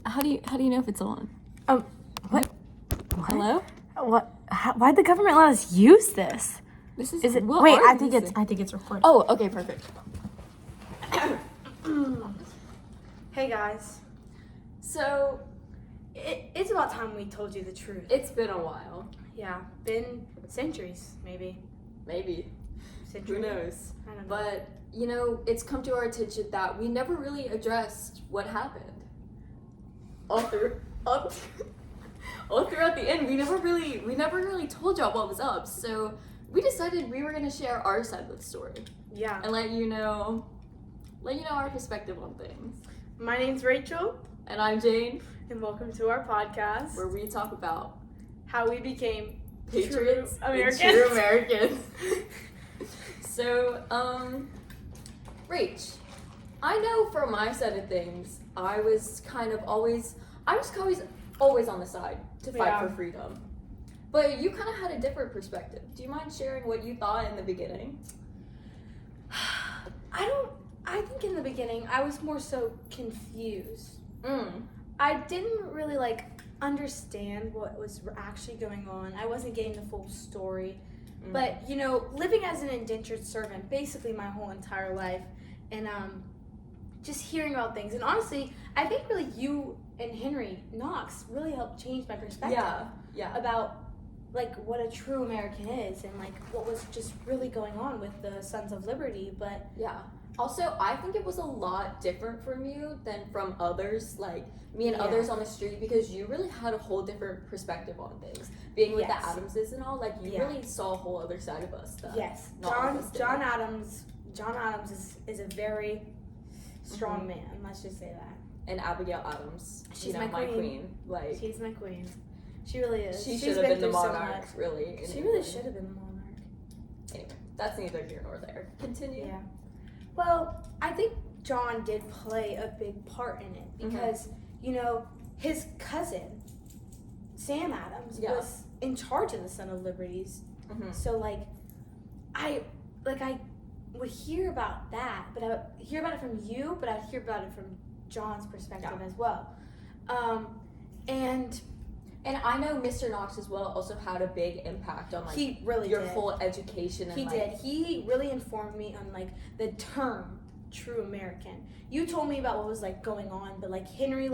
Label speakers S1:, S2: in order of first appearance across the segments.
S1: How do you know if it's on?
S2: What?
S1: Hello?
S2: What? Why'd the government let us use this?
S1: This
S2: Is it?
S1: what
S2: Wait,
S1: are
S2: I
S1: these
S2: think
S1: things?
S2: it's recording.
S1: Oh, okay, perfect.
S2: Hey guys. So, it's about time we told you the truth.
S1: It's been a while.
S2: Yeah, been centuries, maybe.
S1: Maybe.
S2: Centuries.
S1: Who knows?
S2: I don't know.
S1: But, it's come to our attention that we never really addressed what happened. All throughout the end, we never really told y'all what was up. So we decided we were gonna share our side of the story
S2: Yeah.
S1: and let you know our perspective on things.
S2: My name's Rachel,
S1: And I'm Jane,
S2: and welcome to our podcast,
S1: where we talk about
S2: how we became
S1: patriots
S2: true
S1: and
S2: Americans.
S1: true Americans. So, Rach, I know for my side of things, I was always on the side to fight
S2: Yeah.
S1: for freedom. But you kind of had a different perspective. Do you mind sharing what you thought in the beginning?
S2: I think in the beginning, I was more so confused.
S1: Mm.
S2: I didn't really understand what was actually going on. I wasn't getting the full story.
S1: Mm.
S2: But, living as an indentured servant basically my whole entire life, and just hearing about things. And honestly, I think really you and Henry Knox really helped change my perspective
S1: Yeah.
S2: about what a true American is, and what was just really going on with the Sons of Liberty. But
S1: Yeah. Also, I think it was a lot different from you than from others, like me and
S2: Yeah.
S1: others on the street, because you really had a whole different perspective on things. Being with
S2: Yes.
S1: the Adamses and all, you
S2: Yeah.
S1: really saw a whole other side of us. That
S2: yes,
S1: not all of us did.
S2: John Adams is a very strong man. Let's just say that.
S1: And Abigail Adams,
S2: She's
S1: my
S2: my
S1: queen.
S2: She's my queen. She really is.
S1: She
S2: She's
S1: should have been the
S2: through so
S1: monarch,
S2: much.
S1: really. in
S2: She really
S1: England.
S2: should have been the monarch.
S1: Anyway, that's neither here nor there. Continue.
S2: Yeah. Well, I think John did play a big part in it because, his cousin, Sam Adams,
S1: Yeah.
S2: was in charge of the Son of Liberties.
S1: Mm-hmm.
S2: So, I would hear about that, but I would hear about it from you, but I'd hear about it from John's perspective as well.
S1: And I know Mr. Knox as well also had a big impact on
S2: he really
S1: your
S2: did.
S1: whole education.
S2: He
S1: And
S2: did. He really informed me on the term true American. You told me about what was going on, but Henry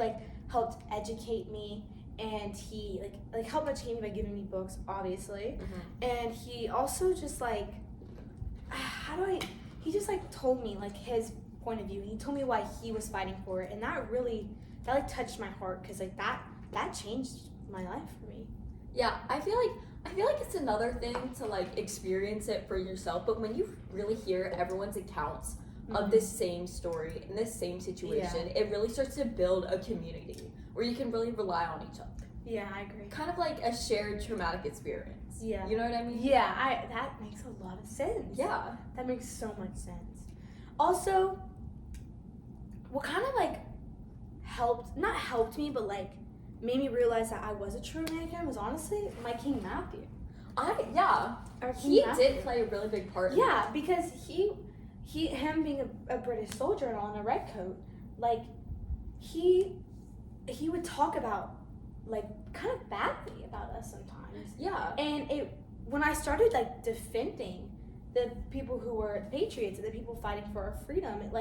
S2: helped educate me, and he helped educate me by giving me books, obviously.
S1: Mhm.
S2: And he also just he just told me his point of view. He told me why he was fighting for it, and that touched my heart, because that changed my life for me.
S1: Yeah, I feel like it's another thing to experience it for yourself, but when you really hear everyone's accounts of this same story in this same situation, it really starts to build a community where you can really rely on each other.
S2: Yeah, I agree.
S1: Kind of like a shared traumatic experience.
S2: Yeah.
S1: You know what I mean?
S2: Yeah, that makes a lot of sense.
S1: Yeah.
S2: That makes so much sense. Also, what kind of not helped me, but made me realize that I was a true American was honestly my King Matthew.
S1: He
S2: King Matthew.
S1: did play a really big part in
S2: Yeah, because him being a British soldier and all in a red coat, he would talk about kind of badly about us sometimes.
S1: Yeah.
S2: And when I started defending the people who were patriots and the people fighting for our freedom, it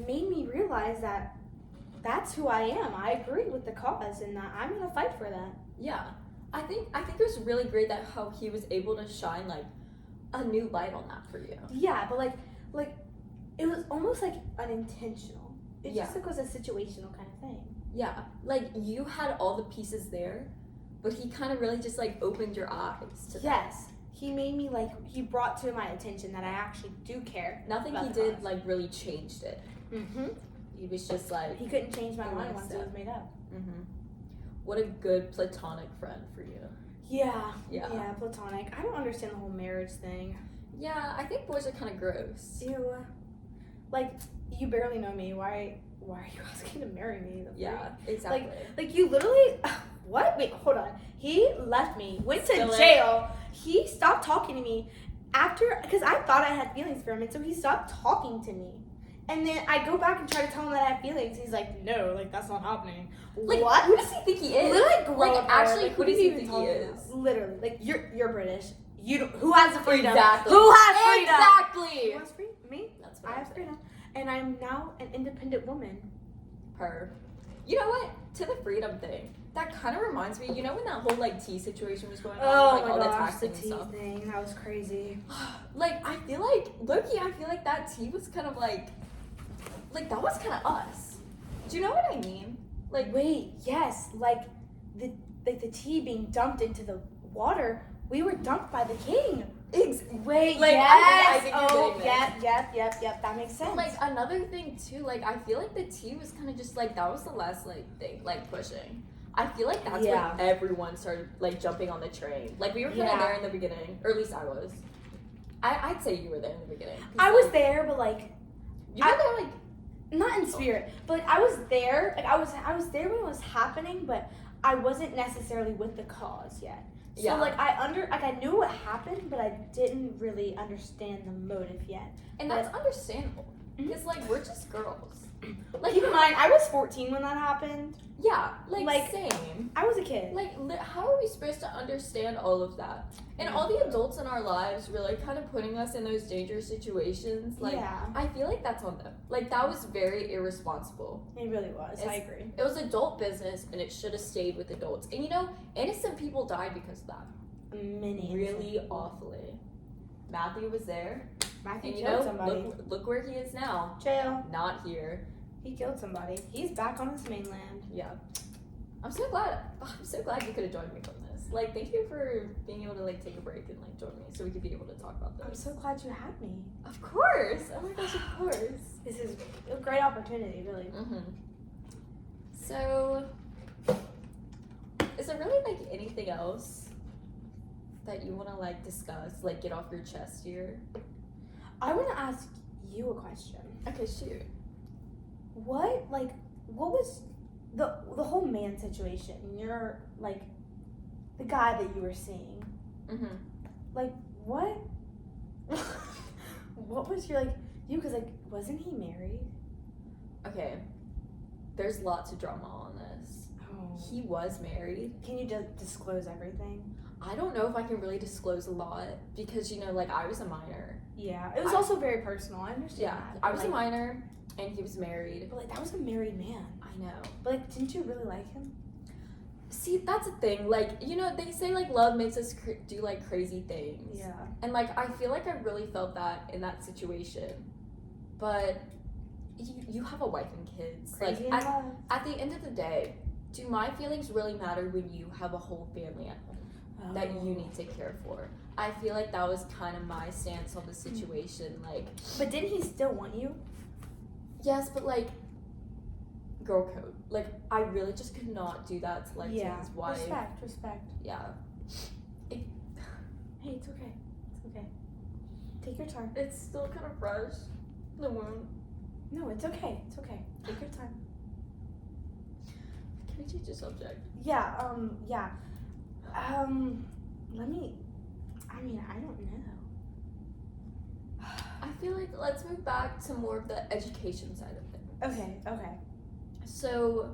S2: made me realize that that's who I am. I agree with the cause, and that I'm gonna fight for that.
S1: Yeah. I think it was really great that how he was able to shine a new light on that for you.
S2: Yeah, but it was almost unintentional. It just was a situational kind of thing.
S1: Yeah, you had all the pieces there, but he kind of really just opened your eyes to that.
S2: Yes, he made me he brought to my attention that I actually do care.
S1: Nothing
S2: about
S1: he
S2: the
S1: did
S2: cause.
S1: Really changed it.
S2: Mm-hmm.
S1: He was just
S2: He couldn't change my
S1: the
S2: mind
S1: next
S2: once it
S1: step.
S2: was made up.
S1: Mm-hmm. What a good platonic friend for you.
S2: Yeah, platonic. I don't understand the whole marriage thing.
S1: Yeah, I think boys are kind of gross.
S2: Ew. You barely know me. Why are you asking to marry me?
S1: Yeah, exactly.
S2: You literally. What? Wait, hold on. He left me, went to
S1: Still
S2: jail. He stopped talking to me after, because I thought I had feelings for him, and so he stopped talking to me. And then I go back and try to tell him that I have feelings. He's like, no, like, that's not happening.
S1: Like,
S2: what?
S1: who does he think he is?
S2: Literally, grow
S1: Like,
S2: up.
S1: actually,
S2: Like,
S1: who
S2: what
S1: does
S2: are
S1: he
S2: you
S1: think
S2: even
S1: he
S2: talking
S1: is?
S2: about? Literally, like, you're British. You don't, who has the freedom?
S1: Exactly.
S2: Who has freedom?
S1: Exactly.
S2: Who has freedom? Me.
S1: That's
S2: I
S1: what
S2: have freedom, and I'm now an independent woman.
S1: Her. You know what? To the freedom thing, that kind of reminds me. You know when that whole like tea situation was going on,
S2: Oh
S1: with, like
S2: my
S1: all the
S2: gosh,
S1: taxing
S2: the
S1: and
S2: tea
S1: stuff.
S2: thing, that was crazy.
S1: Like I feel like Loki. I feel like that tea was kind of like that was kind of us. Do you know what I mean? Like
S2: Wait, yes, like the tea being dumped into the water. We were dumped by the king. Wait,
S1: like,
S2: yes.
S1: I think you're
S2: Oh,
S1: getting this.
S2: yep. That makes sense.
S1: Like another thing too, like I feel like the tea was kind of just like that was the last like thing like pushing. I feel like that's
S2: Yeah.
S1: when everyone started like jumping on the train. Like we were kind of
S2: Yeah.
S1: there in the beginning, or at least I was. I'd say you were there in the beginning. 'Cause,
S2: I was
S1: like,
S2: there, but like
S1: You were there like
S2: not in spirit, but like I was there. Like I was there when it was happening, but I wasn't necessarily with the cause yet. So
S1: Yeah.
S2: like I knew what happened, but I didn't really understand the motive yet.
S1: and that's understandable
S2: Mhm.
S1: because like we're just girls.
S2: Like keep in mind, I was 14 when that happened.
S1: Yeah, like
S2: Like,
S1: same.
S2: I was a kid.
S1: Like, how are we supposed to understand all of that? And all the adults in our lives really kind of putting us in those dangerous situations. Like,
S2: yeah,
S1: I feel like that's on them. Like, that was very irresponsible.
S2: it really was. I
S1: It's-
S2: agree.
S1: It was adult business, and it should have stayed with adults. And you know, innocent people died because of that.
S2: Many
S1: Really awfully. Matthew was there,
S2: Matthew
S1: and you
S2: killed
S1: know,
S2: somebody.
S1: look where he is now.
S2: Jail.
S1: Not here.
S2: He killed somebody. He's back on his mainland.
S1: Yeah. I'm so glad you could have joined me from this. Like, thank you for being able to like take a break and like join me so we could be able to talk about
S2: I'm
S1: this.
S2: so glad you had me.
S1: Of course. Oh my gosh, of course.
S2: This is a great opportunity, really.
S1: Mhm. So, is there really like anything else that you want to like discuss, like get off your chest here?
S2: I want to ask you a question.
S1: Okay, shoot.
S2: What was the whole man situation? You're like the guy that you were seeing.
S1: Mhm.
S2: Like what? What was your you? Because wasn't he married?
S1: Okay. There's lots of drama on this.
S2: Oh.
S1: He was married.
S2: Can you disclose everything?
S1: I don't know if I can really disclose a lot because you know, like I was a minor.
S2: Yeah, it was
S1: I-
S2: also very personal. I understand
S1: Yeah,
S2: that.
S1: I was a
S2: Like,
S1: minor, and he was married.
S2: but that was a married man.
S1: I know.
S2: But didn't you really like him?
S1: See, that's the thing. Like, you know, they say like love makes us do like crazy things.
S2: Yeah.
S1: And like, I feel like I really felt that in that situation. But you have a wife and kids.
S2: Crazy in
S1: like,
S2: love.
S1: at the end of the day, do my feelings really matter when you have a whole family at home that you need to care for? I feel like that was kind of my stance on the situation. Like,
S2: But didn't he still want you?
S1: yes, but like, girl code. Like, I really just could not do that to like to his wife.
S2: Respect.
S1: Yeah.
S2: Hey, it's okay. It's okay. Take your time.
S1: It's still kind of fresh. The wound.
S2: No, it's okay. It's okay. Take your time.
S1: Can we change the subject?
S2: Yeah, let me, I don't know.
S1: I feel like let's move back to more of the education side of things.
S2: Okay.
S1: So,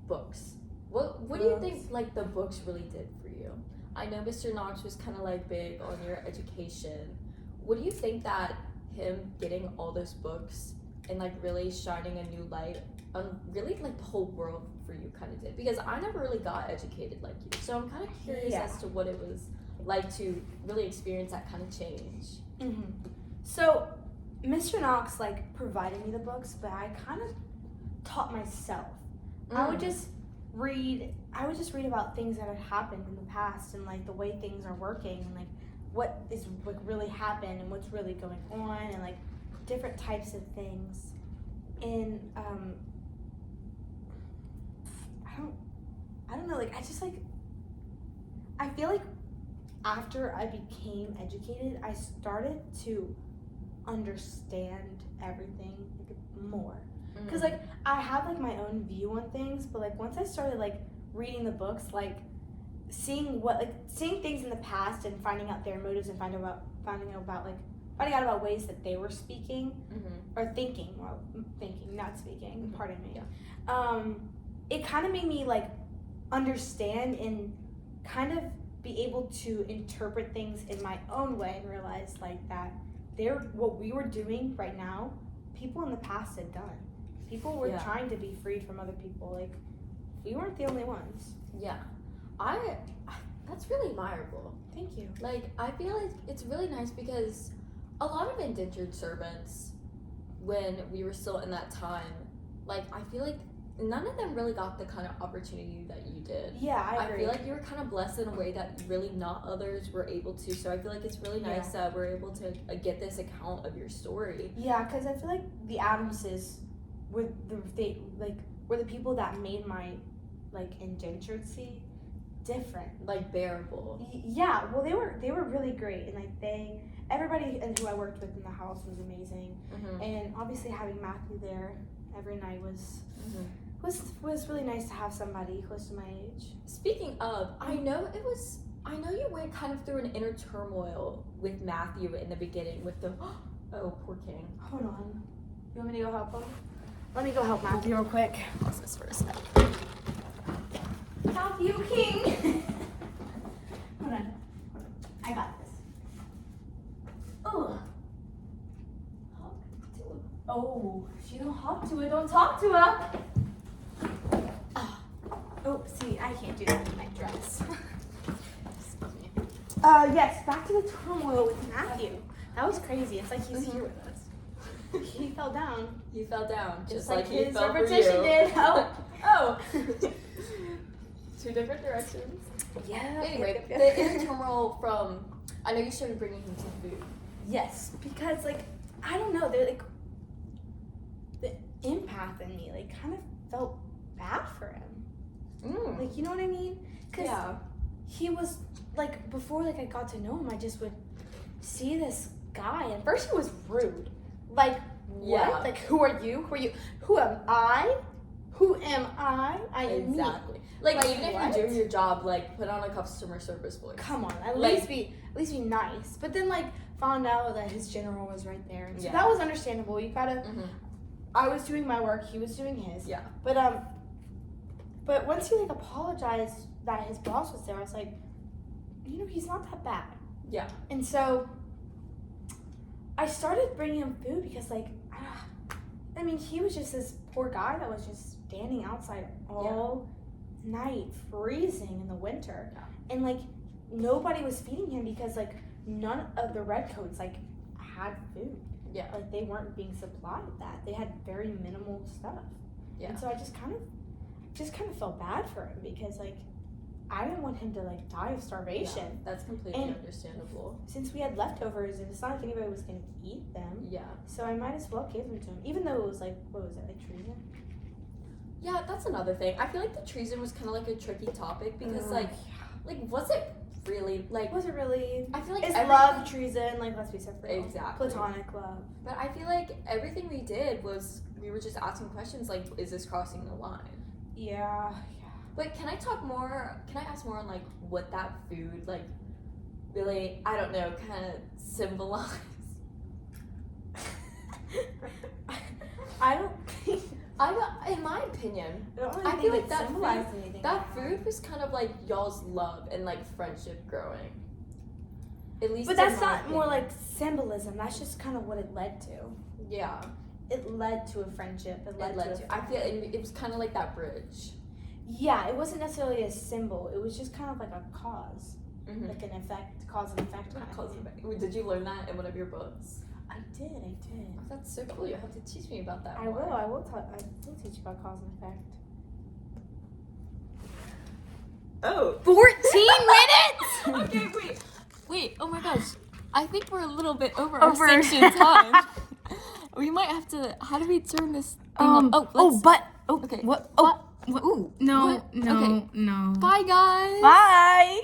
S1: books. What do you think like the books really did for you? I know Mr. Knox was kind of like big on your education. What do you think that him getting all those books and like really shining a new light on really like the whole world for you kind of did? Because I never really got educated like you, so I'm kind of curious
S2: Yeah.
S1: as to what it was like to really experience that kind of change.
S2: Mm-hmm. So, Mr. Knox provided me the books, but I kind of taught myself. I would just read about things that had happened in the past and the way things are working and what is really happened and what's really going on and different types of things. And I don't know, I feel like after I became educated, I started to understand everything more. Because I have my own view on things, but once I started reading the books, seeing things in the past and finding out their motives and finding out about finding out about ways that they were speaking
S1: Mm-hmm.
S2: or thinking, not speaking.
S1: Mhm.
S2: Pardon me.
S1: Yeah.
S2: It kind of made me like understand and kind of be able to interpret things in my own way and realize like that what we were doing right now, people in the past had done. People were trying to be freed from other people. Like, we weren't the only ones.
S1: Yeah. That's really admirable.
S2: Thank you.
S1: Like, I feel like it's really nice because a lot of indentured servants, when we were still in that time, like, I feel like none of them really got the kind of opportunity that you did.
S2: Yeah, I agree.
S1: feel like you were kind of blessed in a way that really not others were able to. So I feel like it's really nice that we're able to get this account of your story.
S2: Yeah, because I feel like the Adamses were the people that made my like indenturency different,
S1: Like bearable.
S2: Yeah, well they were really great, and like everybody who I worked with in the house was amazing, and obviously having Matthew there every night was really nice to have somebody close to my age.
S1: Speaking of, I know you went kind of through an inner turmoil with Matthew in the beginning with the oh, poor King.
S2: Hold on, you want me to go help him? Let me go help Matthew real quick.
S1: Pause this for a sec.
S2: Matthew King. Hold on. I got this. Oh. Oh, she don't hop to it. Don't talk to her. Oh, see, I can't do that in my dress.
S1: Excuse me.
S2: Yes, back to the turmoil with Matthew. That was crazy. It's like he's here with us. He fell down.
S1: He fell down, just
S2: like
S1: he
S2: his
S1: fell for
S2: repetition
S1: you.
S2: did. Oh.
S1: Oh. Two different directions.
S2: Yeah.
S1: Anyway, the inner turmoil from, I know you started bringing him to food.
S2: Yes, because like I don't know, they're like the empath in me like kind of felt bad for him. Like, you know what I mean? Cause he was like, before like I got to know him, I just would see this guy, and first he was rude. Like, what?
S1: Yeah.
S2: Like, who are you? Who are you? Who am I? Who am I? I am me.
S1: Exactly. Like even if
S2: what?
S1: you're doing your job, like put on a customer service voice.
S2: Come on, at
S1: Like-
S2: least be nice. But then like found out that his general was right there, and so
S1: Yeah.
S2: that was understandable. You gotta.
S1: Mhm.
S2: I was doing my work, he was doing his.
S1: Yeah.
S2: But once he like apologized that his boss was there, I was like, you know, he's not that bad.
S1: Yeah.
S2: And so I started bringing him food because like, I mean, he was just this poor guy that was just standing outside all night, freezing in the winter.
S1: Yeah.
S2: And like nobody was feeding him because like none of the redcoats like had food.
S1: Yeah.
S2: Like they weren't being supplied with that. They had very minimal stuff.
S1: Yeah.
S2: And so I just kind of felt bad for him because like I didn't want him to like die of starvation.
S1: Yeah, that's completely
S2: And-
S1: understandable.
S2: Since we had leftovers and it's not like anybody was gonna eat them.
S1: Yeah.
S2: So I might as well give them to him. Even though it was like, what was it, like treason?
S1: Yeah, that's another thing. I feel like the treason was kind of like a tricky topic because like was it really like?
S2: Was it really?
S1: I feel like
S2: Is
S1: everything-
S2: love treason? Like, let's be separate.
S1: Exactly.
S2: Platonic love.
S1: But I feel like everything we did was we were just asking questions like, is this crossing the line?
S2: Yeah.
S1: But can I ask more on like what that food like really, I don't know, kind of symbolized?
S2: I don't think.
S1: In my opinion,
S2: I don't really
S1: I
S2: think
S1: feel
S2: it
S1: like that
S2: symbolized anything.
S1: that food was kind of like y'all's love and like friendship growing. At least
S2: But
S1: in
S2: that's
S1: my
S2: not more
S1: opinion.
S2: like symbolism. That's just kind of what it led to.
S1: Yeah,
S2: It led to a friendship. It led to.
S1: I feel it was kind of like that bridge.
S2: Yeah, it wasn't necessarily a symbol. It was just kind of like a cause,
S1: Mm-hmm.
S2: like an effect, cause and effect. Kind of thing.
S1: Did you learn that in one of your books?
S2: I did.
S1: Oh, that's so cool. You have to teach me about that.
S2: I
S1: more.
S2: will. I will teach you about cause and effect.
S1: Oh.
S2: 14 minutes.
S1: Okay, wait. Oh my gosh, I think we're a little bit over
S2: Over.
S1: our sanctioned time. We might have to. How do we turn this thing up? Okay.
S2: What?
S1: What? Ooh.
S2: No,
S1: What?
S2: no,
S1: Okay.
S2: no.
S1: Bye, guys.
S2: Bye.